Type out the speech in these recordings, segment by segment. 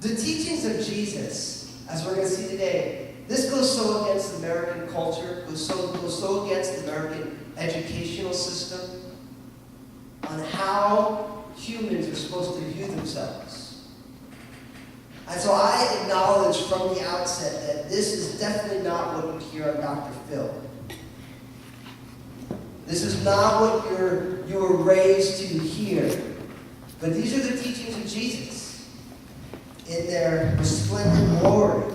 The teachings of Jesus, as we're going to see today, this goes so against American culture, goes so against the American educational system on how humans are supposed to view themselves. And so I acknowledge from the outset that this is definitely not what you hear on Dr. Phil. This is not what you were raised to hear. But these are the teachings of Jesus in their resplendent glory.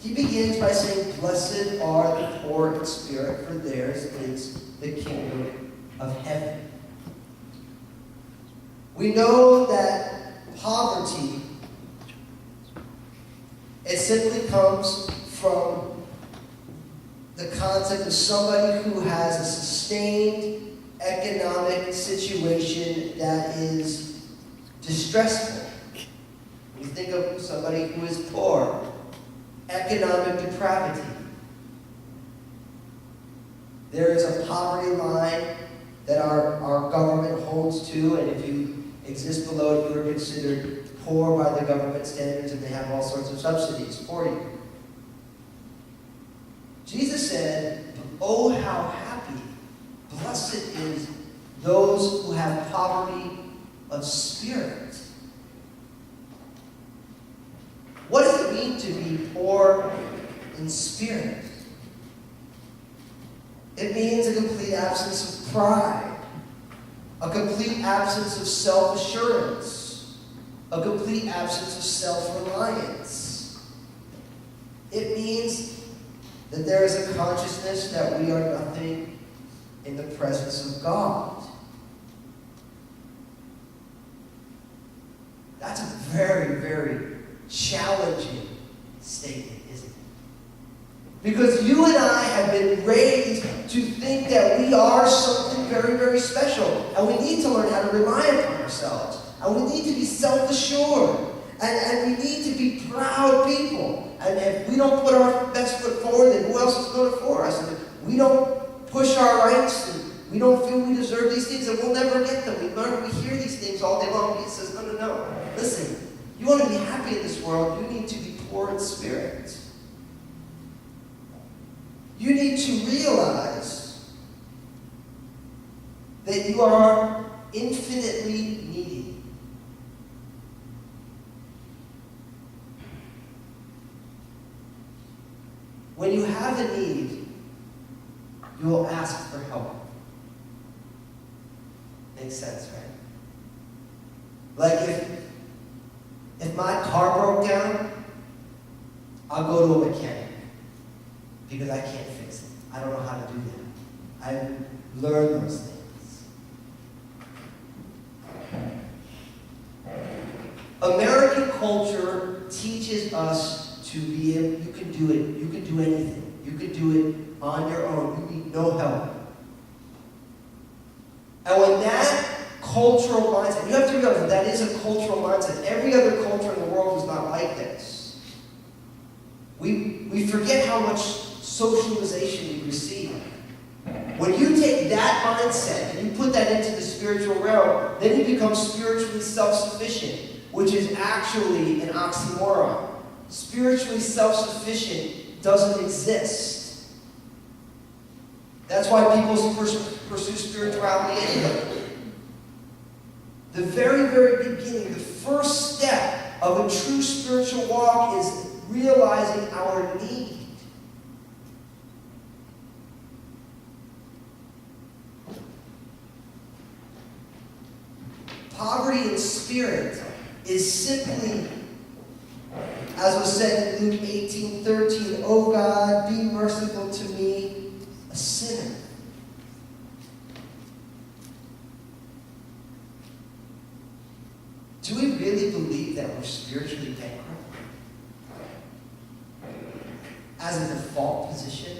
He begins by saying, "Blessed are the poor in spirit, for theirs is the kingdom of heaven." We know that poverty, it simply comes from the concept of somebody who has a sustained economic situation that is distressful. When you think of somebody who is poor, economic depravity. There is a poverty line that our government holds to, and if you exist below it, you are considered poor by the government standards, and they have all sorts of subsidies for you. Jesus said, "Oh, how happy, blessed is those who have poverty of spirit." What does it mean to be poor in spirit? It means a complete absence of pride, a complete absence of self-assurance, a complete absence of self-reliance. It means that there is a consciousness that we are nothing in the presence of God. That's a very, very challenging statement, isn't it? Because you and I have been raised to think that we are something very, very special. And we need to learn how to rely upon ourselves. And we need to be self-assured. And we need to be proud people. And if we don't put our best foot forward, then who else is going to for us? And if we don't push our rights, and we don't feel we deserve these things, then we'll never get them. We hear these things all day long. He says, no, no, no. Listen, you want to be happy in this world, you need to be poor in spirit. You need to realize that you are infinitely needy. When you have a need, you will ask for help. Makes sense, right? Like if my car broke down, I'll go to a mechanic because I can't fix it. I don't know how to do that. I've learned those things. American culture teaches us to be able, you can do it, you can do anything. You can do it on your own. You need no help. And when that cultural mindset, you have to realize that is a cultural mindset. Every other culture in the world is not like this. We forget how much socialization we receive. When you take that mindset and you put that into the spiritual realm, then you become spiritually self-sufficient, which is actually an oxymoron. Spiritually self-sufficient doesn't exist. That's why people pursue spirituality anyway. The very, very beginning, the first step of a true spiritual walk is realizing our need. Poverty in spirit is simply, as was said in Luke 18:13, "O God, be merciful to me, a sinner." Do we really believe that we're spiritually bankrupt? As a default position?